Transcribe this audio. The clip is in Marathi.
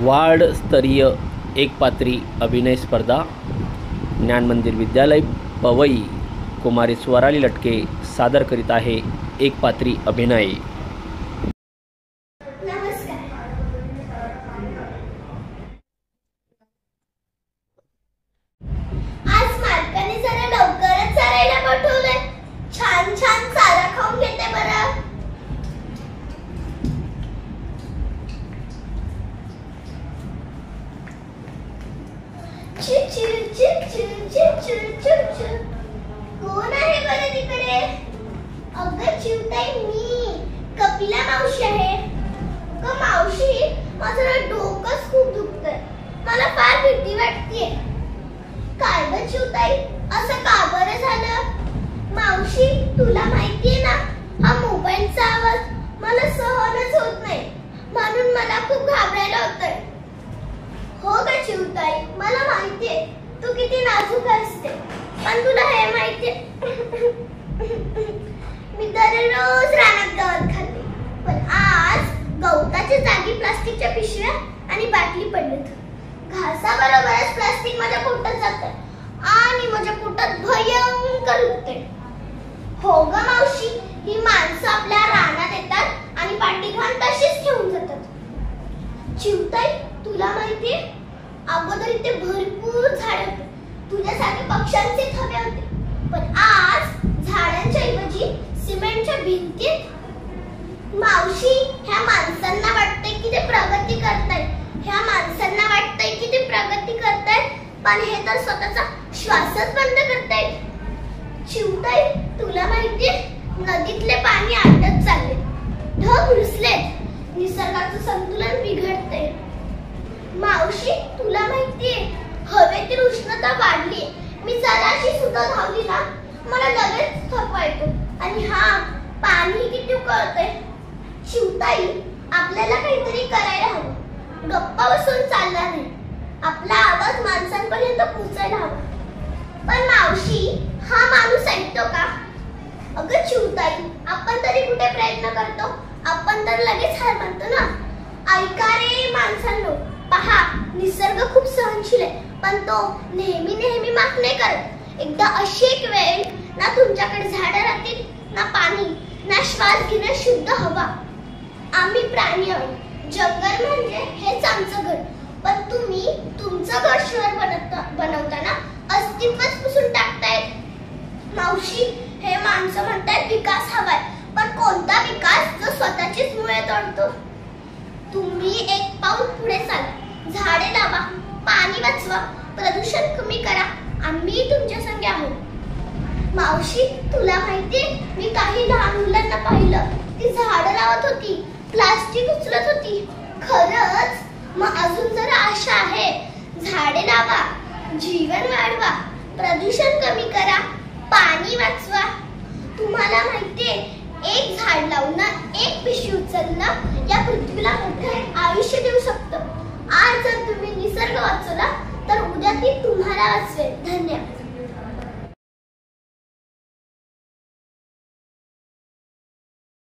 वार्डस्तरीय एकपात्री अभिनय स्पर्धा ज्ञान मंदिर विद्यालय पवई कुमारी स्वराली लटके सादर करीत आहे एकपात्री अभिनय। आज मालकाने जरा लवकरच चालायला पाठवलंय। छान छान चारा खाऊन घेते बरं। कोण आहे बरं तिकडे? अगं चिवताई, मी कपिला मावशी आहे। मावशी, माझं डोकंच खूप दुखतंय, मला फार भीती वाटतेय। काय ग चिवताई, असं का बरं झालं? मावशी, तुला माहितीये ना, हा मोबाईलचा आवाज मला सहनच होत नाही, म्हणून मला खूप घाबरायला होतंय। हो ग चिवताई, मला माहितीये तू किती नाजूक असते, पण तुला हे माहितीये मी दररोज रानात गवत खाते, पण आज गवताच्या जागी प्लास्टिकच्या पिशव्या आणि बाटली पडलीत। घासाबरोबरच प्लास्टिक माझ्या पोटात जातंय आणि माझ्या पोटात भयंकर दुखते। हो ग मावशी, ही माणसं आपल्या रानात येतात आणि बाटली घाण तशीच ठेवून जातात। चिवताई, तुला माहितीये, अगोदर इथे भरपूर झाडे होते, तुझ्यासारखे पक्ष्यांचे थवे होते, पण आज झाडांच्या ऐवजी सिमेंटच्या भिंतीत। मावशी, ह्या माणसांना वाटतंय की ते प्रगती करतायत, ह्या माणसांना वाटतंय की ते प्रगती करतायत, पण हे तर स्वतःचा श्वासच बंद करतायत। चिवताई, तुला माहितीये, नदीतले पाणी आटत चालले, ढग रुसलेत, निसर्गाचं संतुलन बिघडतंय। मावशी, तुला माहितीये, हवेतील उष्णता वाढली, मी जराशी सुद्धा धावली ना, मला लगेच थकवा येतो आणि हा पाणी किती उकळतंय। चिवताई, आपल्याला काहीतरी करायला हवं, गप्पा बसून चालणार नाही, आपला आवाज माणसांपर्यंत पोहोचायला हवा। पण मावशी, हा माणूस ऐकतो का? अगं चिवताई, आपण तरी कुठे प्रयत्न करतो, आपण तर लगेच हार मानतो ना। ऐका रे माणसांनो, पहा, निसर्ग खूप सहनशील आहे, पण तो नेहमी माफ नाही करत। एकदा अशी एक वेळ ना तुमच्याकडे झाडं राहतील, ना पाणी, ना श्वास घेण्यास शुद्ध हवा। आम्ही प्राणी आहोत, जंगल म्हणजे हेच आमचं घर, पण तुम्ही तुमचं घर शहर बनवताना अस्तित्वच पुसून टाकतायत। मावशी, हे माणसं म्हणतात विकास हवाय, पण कोणता विकास जो स्वतःचीच मुळे तोडतो? तुम्ही एक पाऊल पुढे चाला, झाडे लावा, पाणी वाचवा, प्रदूषण कमी करा, आम्ही तुमच्या संगे आहोत। मावशी, तुला माहितीये, मी काही लहान मुलांना पाहिलं, ती झाडं लावत होती, प्लास्टिक उचलत होती। खरंच, मग अजून जरा आशा आहे। झाडे लावा, जीवन वाढवा, प्रदूषण कमी करा, पाणी वाचवा। तुम्हाला माहितीये, एक झाड लावणं, एक पिशवी उचलणं या पृथ्वीला मोठं आयुष्य देऊ शकतं।